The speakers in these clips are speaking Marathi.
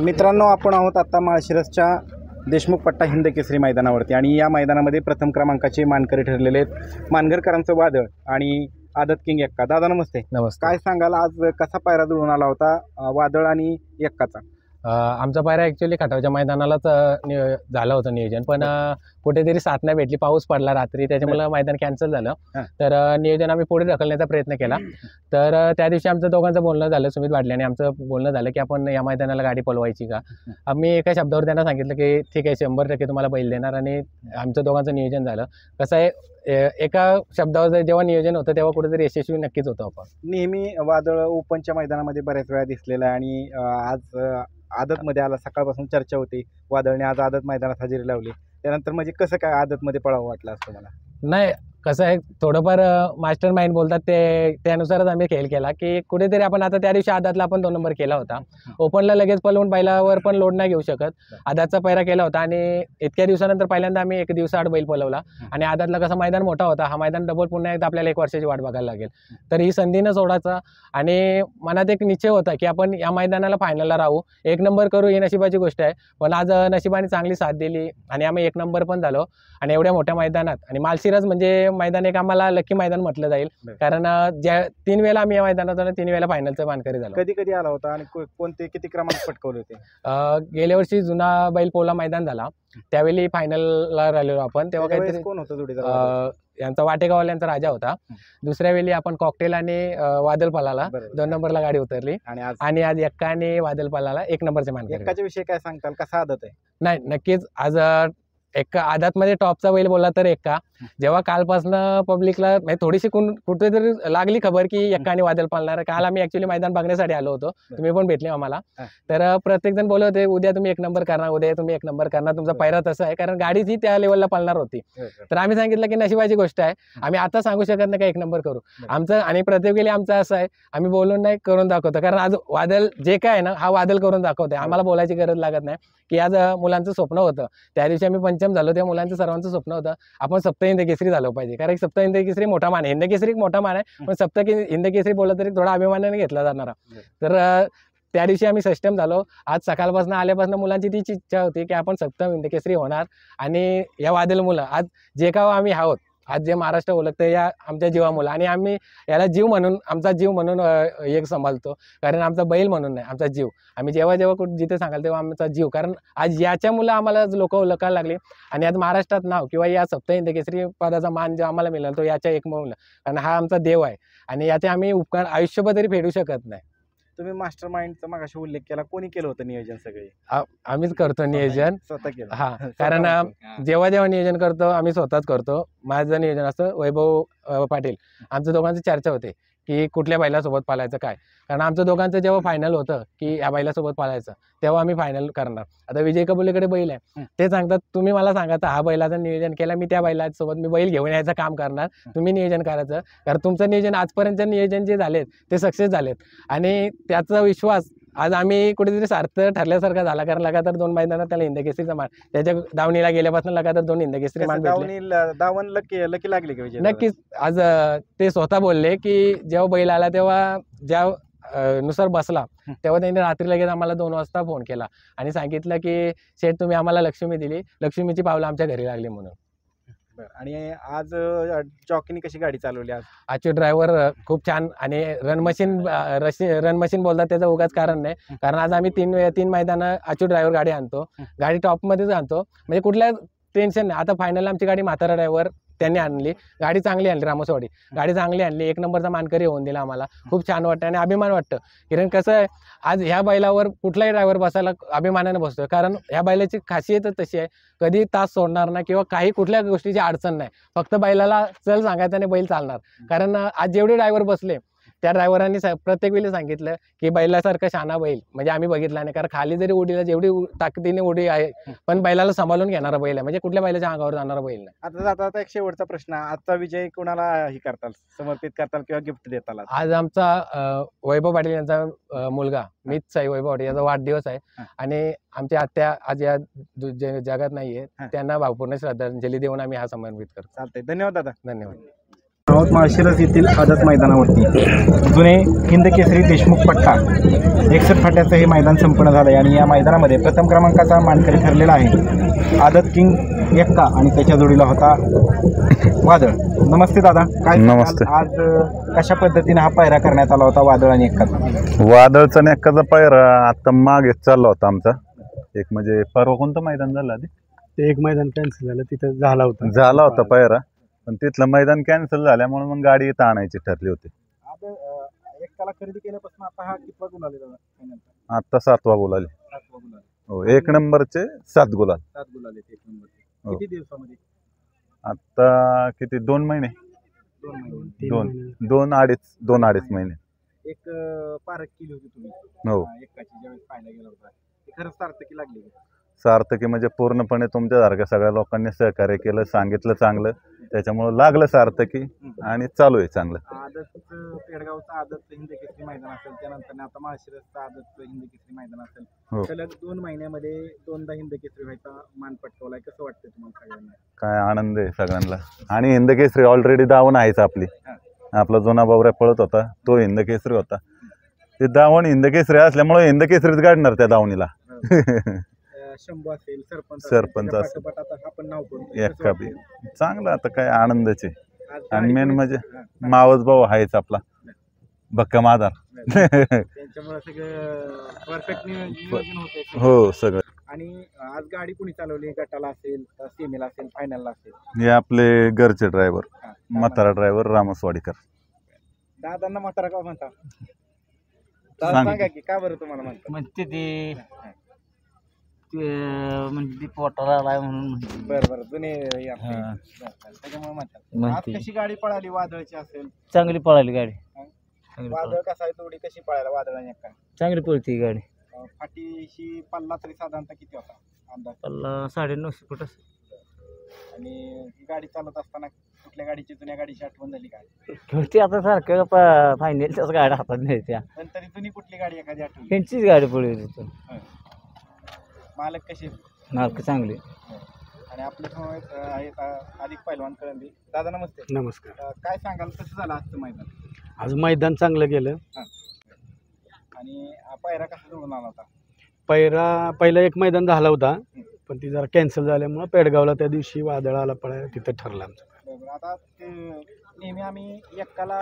मित्रांनो, आपण आहोत आता माळशिरसच्या देशमुख पट्टा हिंद केसरी मैदानावरती आणि या मैदानामध्ये प्रथम क्रमांकाचे मानकरी ठरलेले आहेत मानगरकरांचं वादळ आणि आदत किंग एक्का. दादा नमस्ते. नमस्कार. काय सांगाल, आज कसा पायरा जुळून आला होता वादळ आणि एक्काचा? आमचा पायरा ॲक्च्युली खटावच्या मैदानालाच झालं होतं नियोजन, पण कुठेतरी साथ नाही भेटली, पाऊस पडला रात्री, त्याच्यामुळे मैदान कॅन्सल झालं. तर नियोजन आम्ही पुढे ढकलण्याचा प्रयत्न केला. तर त्या दिवशी आमचं दोघांचं बोलणं झालं, सुमित वाडल्याने आमचं बोलणं झालं की आपण या मैदानाला गाडी पळवायची का. आम्ही एका शब्दावर त्यांना सांगितलं की ठीक आहे, 100% तुम्हाला बैल देणार, आणि आमचं दोघांचं नियोजन झालं. कसं आहे, एका शब्दावर जेव्हा नियोजन होतं तेव्हा कुठेतरी यशस्वी नक्कीच होतं. आपण नेहमी वादळ ओपनच्या मैदानामध्ये बऱ्याच वेळा दिसलेला आहे आणि आज आदतमध्ये आला. सकाळपासून चर्चा होती, वादळने आज आदत मैदानात हजेरी लावली. त्यानंतर म्हणजे कसं काय आदतमध्ये पळावं वाटलं असतं मला? नाही, कसं आहे, थोडंफार मास्टर माइंड बोलतात त्यानुसारच आम्ही खेळ केला की कुठेतरी आपण आता त्या दिवशी आदातला आपण 2 नंबर केला होता. ओपनला लगेच पळवून बैलावर पण लोड नाही घेऊ शकत. आदातचा पैरा केला होता आणि इतक्या दिवसानंतर पहिल्यांदा आम्ही 1 दिवसाआड बैल पळवला. आणि आदातला कसं मैदान मोठा होता, हा मैदान डबल पुन्हा एकदा आपल्याला 1 वर्षाची वाट बघायला लागेल. तर ही संधी न सोडायचा आणि मनात एक निश्चय होता की आपण या मैदानाला फायनलला राहू, 1 नंबर करू, ही नशिबाची गोष्ट आहे. पण आज नशिबाने चांगली साथ दिली आणि आम्ही 1 नंबर पण झालो. आणि एवढ्या मोठ्या मैदानात, आणि माळशिरस म्हणजे मैदान एक आम्हाला लकी मैदान म्हटलं जाईल, कारण ज्या 3 वेळेला आम्ही या मैदानात 3 वेळेला फायनलचं मानकरी झालो. कधी कधी आला होता आणि कोणते किती क्रमांक पटकवले होते? गेल्या वर्षी जुना बैल पोला मैदान झाला, त्यावेळी फायनलला राहिलेलो आपण. तेव्हा काहीतरी कोण होतं जोडीदार? यांचा वाटेगावल्यांचा राजा होता. दुसऱ्या वेळी आपण कॉकटेल आणि वादळ पालाला 2 नंबरला गाडी उतरली, आणि आज एक्का आणि वादळ पालाला 1 नंबरचे मानकरी. एक्काच्या विषयी काय सांगताल, कसा आदत आहे? नाही, नक्कीच आज एक्का आदातमध्ये टॉपचा बैल बोलला तर एक्का. जेव्हा कालपासनं पब्लिकला थोडीशी कुठेतरी लागली खबर की एक्का आणि वादळ पालणार, काल आम्ही ऍक्च्युली मैदान बघण्यासाठी आलो होतो, तुम्ही पण भेटले आम्हाला. तर प्रत्येक जण बोलत होते उद्या तुम्ही 1 नंबर करणार, उद्या तुम्ही 1 नंबर करणार, तुमचा पैरा तसा आहे, कारण गाडीच ही त्या लेवलला पालणार होती. तर आम्ही सांगितलं की नशिबाची गोष्ट आहे, आम्ही आता सांगू शकत नाही का 1 नंबर करू आमचं. आणि प्रत्येक वेळी आमचं असं आहे, आम्ही बोलून नाही करून दाखवतो, कारण आज वादळ जे काय आहे ना, हा वादळ करून दाखवतोय. आम्हाला बोलायची गरज लागत नाही की आज मुलांचं स्वप्न होतं, त्या दिवशी आम्ही पंचम झालो, त्या मुलांचं सर्वांचं स्वप्न होतं आपण सप्त हिंद केसरी झालं पाहिजे, कारण सप्त हिंद केसरी मोठा मान आहे, हिंद केसरी मोठा मान आहे, पण सप्त हिंद केसरी बोललं तरी थोडा अभिमानाने घेतला जाणारा. तर त्या दिवशी आम्ही सष्टम झालो. आज सकाळपासून आल्यापासून मुलांची तीच इच्छा होती की आपण सप्तम हिंद केसरी होणार, आणि या वादळ मुलं आज जे का आम्ही आहोत, आज जे महाराष्ट्र ओळखतं या आमच्या जीवामुळं, आणि आम्ही याला जीव म्हणून, आमचा जीव म्हणून एक सांभाळतो, कारण आमचा बैल म्हणून नाही, आमचा जीव. आम्ही जेव्हा जेव्हा जिथे सांगाल तेव्हा आमचा जीव, कारण आज याच्यामुळं आम्हाला लोक ओळखायला लागले. आणि आज महाराष्ट्रात नाव किंवा या सप्त हिंद केसरी पदाचा मान जो आम्हाला मिळाला तो याच्या एकमेव, कारण हा आमचा देव आहे आणि याचे आम्ही उपकार आयुष्यभर तरी फेडू शकत नाही. तुम्ही मास्टर माइंडचा मगाशी उल्लेख केला, कोणी केलं होतं नियोजन? सगळे आम्हीच करतो नियोजन, स्वतः केलं? हा, कारण जेव्हा जेव्हा नियोजन करतो आम्ही स्वतःच करतो. माझं नियोजन असतं, वैभव पाटील, आमच्या दोघांची चर्चा होते की कुठल्या बैलासोबत पालायचं काय, कारण आमचं दोघांचं जेव्हा फायनल होतं की या बैलासोबत पालायचं, तेव्हा आम्ही फायनल करणार. आता विजय कबुलेकडे बैल आहे, ते सांगतात तुम्ही मला सांगा हा बैलाचं नियोजन केलं, मी त्या बैलासोबत मी बैल घेऊन यायचं काम करणार, तुम्ही नियोजन करायचं, कारण तुमचं नियोजन आजपर्यंतचे नियोजन जे झालेत ते सक्सेस झालेत. आणि त्याचा विश्वास आज आम्ही कुठेतरी सार्थ ठरल्यासारखा झाला, कारण लगातार 2 मैदानात त्याला हिंद केसरीचा मान, त्याच्या दावणीला गेल्यापासून लगातार 2 हिंद केसरी मान भेटले. दावण लकी लागली का? नक्कीच. आज ते स्वतः बोलले की जेव्हा बैल आला तेव्हा ज्या नुसार बसला तेव्हा त्यांनी रात्री लगेच आम्हाला 2 वाजता फोन केला आणि सांगितलं की शेठ तुम्ही आम्हाला लक्ष्मी दिली, लक्ष्मीची पावलं आमच्या घरी लागली म्हणून. आणि आज जॉकीने कशी गाडी चालवली? आजचे ड्रायव्हर खूप छान, आणि रन मशीन बोलतात त्याचं उगाच कारण नाही, कारण आज आम्ही 3 मैदानं आजची ड्रायव्हर गाडी आणतो, गाडी टॉपमध्येच आणतो, म्हणजे कुठल्या टेन्शन नाही. आता फायनल आमची गाडी म्हातारा ड्रायव्हर त्यांनी आणली, गाडी चांगली आणली, रामोसवाडी गाडी चांगली आणली, 1 नंबरचा मानकरी होऊन दिला. आम्हाला खूप छान वाटतं आणि अभिमान वाटतं, कारण कसं आहे आज ह्या बैलावर कुठलाही ड्रायव्हर बसायला अभिमानाने बसतो, कारण ह्या बैलाची खासियतच तशी आहे, कधी तास सोडणार नाही किंवा काही कुठल्या गोष्टीची अडचण नाही, फक्त बैलाला चल सांगायचं आणि बैल चालणार. कारण आज जेवढे ड्रायव्हर बसले त्या ड्रायव्हरांनी प्रत्येक वेळी सांगितलं की बैलासारखं शाना बैल म्हणजे आम्ही बघितला नाही, कारण खाली जरी उडीला जेवढी ताकदीने उडी आहे, पण बैलाला सांभाळून घेणारा बैल आहे, म्हणजे कुठल्या बैलाच्या अंगावर जाणारा बैल नाही. आता जाता एक शेवटचा प्रश्न, आजचा विजय कोणाला हे करताल, समर्पित करताल किंवा गिफ्ट देताल? आज आमचा वैभव पाटील यांचा मुलगा मीच आहे, वैभव पाटील याचा वाढदिवस आहे, आणि आमच्या आत्या आज या जगात नाहीये, त्यांना भावपूर्ण श्रद्धांजली देऊन आम्ही हा समर्पित करतो. चालतंय, धन्यवाद दादा. धन्यवाद. आहोत माळशिरस येथील आदत मैदानावरती जुने हिंद केसरी देशमुख पट्टा 61 फाट्याचं हे मैदान संपन्न झालं आहे आणि या मैदानामध्ये प्रथम क्रमांकाचा मानकरी ठरलेला आहे आदत किंग एक्का आणि त्याच्या जोडीला होता वादळ. नमस्ते दादा, काय नमस्ते. सांगाल? आज कशा पद्धतीने हा पायरा करण्यात आला होता वादळ आणि एक्काचा? वादळचा आणि एक्काचा पायरा आता मागे चालला होता आमचा. एक म्हणजे परवा कोणतं मैदान झालं आधी? ते एक मैदान कॅन्सल झालं, तिथं झाला होता पायरा, पण तिथलं मैदान कॅन्सल झाल्यामुळे मग गाडी इथं आणायची ठरली होती. आज एक्काला खरेदी केल्यापासून आता हा कितवा गुलाल आहे दादा फायनलचा? आता 7वा गुलाल आहे. 7वा गुलाल. हो, 1 नंबरचे 7 गुलाल. 7 गुलाल आहेत 1 नंबरचे. हो. किती दिवसामध्ये? आता किती 2 महिने, 2 महिने. 2 अडीच महिने. एक पारख केली होती तुम्ही हो. एक्काची ज्यावेळेस पाहायला गेला होता, ती खरंच सार्थकी लागली का? सार्थकी म्हणजे पूर्णपणे तुमच्यासारख्या सगळ्या लोकांनी सहकार्य केलं, सांगितलं चांगलं, त्याच्यामुळे लागलं सार्थकी आणि चालू आहे चांगलं. आदत पेडगावचं आदत हिंद केसरी मैदान असेल, त्यानंतर आता माळशिरसचं आदत हिंद केसरी मैदान हो. असेल, सलग 2 महिन्यामध्ये 2दा हिंद केसरी व्हायचा मान पटकावलाय. कसं वाटतं तुम्हाला सगळ्यांना? काय आनंद आहे सगळ्यांना. आणि हिंद केसरी ऑलरेडी दावण आहेच आपली. आपला जुना बावऱ्या पळत होता, तो हिंद केसरी होता. ते दावण हिंद केसरी असल्यामुळे हिंद केसरीच गाडणार त्या दावणीला. शंभू असेल, सरपंच त्याच्या असेल. पाठोपाठ आता हा पण नाव करून एक्का बी चांगलं. आता काय आनंदाचे. आणि मेन म्हणजे त्यांच्यामुळे मावस भाऊ आहेच आपला भक्कम आधार. सगळं परफेक्ट नियोजन होते. हो सगळं. आणि आज गाडी कुणी चालवली? गटाला असेल, सेमीला असेल, फायनलला असेल? हे आपले घरचे ड्रायव्हर, म्हातारा ड्रायव्हर रामसवाडीकर. दादांना म्हातारा का म्हणता? दादा सांग. सांगा की का बरं तुम्हाला म्हणतात? म्हणते ते म्हणजे ती पोटाला आलाय म्हणून म्हणते. बरं बरं, जुने हे आपले. हा. बरं, बरं. त्याच्यामुळे म्हणतात. आज म्हणते. कशी गाडी पळाली वादळची असेल? चांगली पळाली गाडी, चांगली वादळ कसा आहे थोडी कशी पळायला वादळ आणि एक्का? चांगली पळती गाडी. फाटीशी पल्ला तरी साधारणतः किती होता अंदाज? पल्ला 950 फूट असेल. आणि ही गाडी चालत असताना कुठल्या गाडीची, जुन्या गाडीची आठवण झाली काय? खेळते आता सारखं फायनलच्याच गाड्या हातात न्यायच्या. पण तरी जुनी कुठली गाडी एखादी आठवली? त्यांचीच गाडी पळली तिथून. मालक कसे? मार्क चांगली. आणि आपले समवेत आहेत अधिक पैलवान कळंबी. दादा नमस्ते. नमस्कार. काय सांगाल कसं झालं आजचं मैदान? आज मैदान चांगलं गेलं. आणि पायरा कसा जोडून आला होता? पहिला एक मैदान झाला होता, पण ती जरा कॅन्सल झाल्यामुळं पेडगावला त्या दिवशी वादळ आला पळायला, तिथं ठरलं आमचं. बरोबर. आता नेहमी आम्ही एक्काला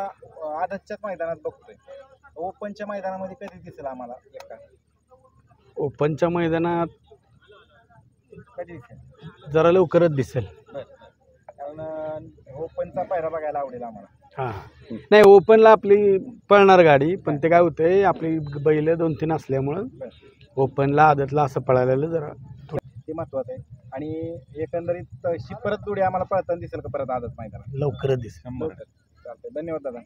आदतच्याच मैदानात बघतोय, ओपनच्या मैदानामध्ये कधी दिसेल आम्हाला एक्का? ओपनच्या मैदानात कधी दिसेल? जरा लवकरच दिसेल. कारण ओपनचा पायरा बघायला आवडेल आम्हाला. हां, नाही ओपनला आपली पळणार गाडी, पण ते काय होतंय आपली बैल 2-3 असल्यामुळं ओपनला आदतला असं पळायला जरा ते महत्वाचं आहे. आणि एकंदरीत परत जोडी आम्हाला पळताना दिसेल का परत आदत मैदानात? लवकरच दिसेल. चालतंय. धन्यवाद दादा.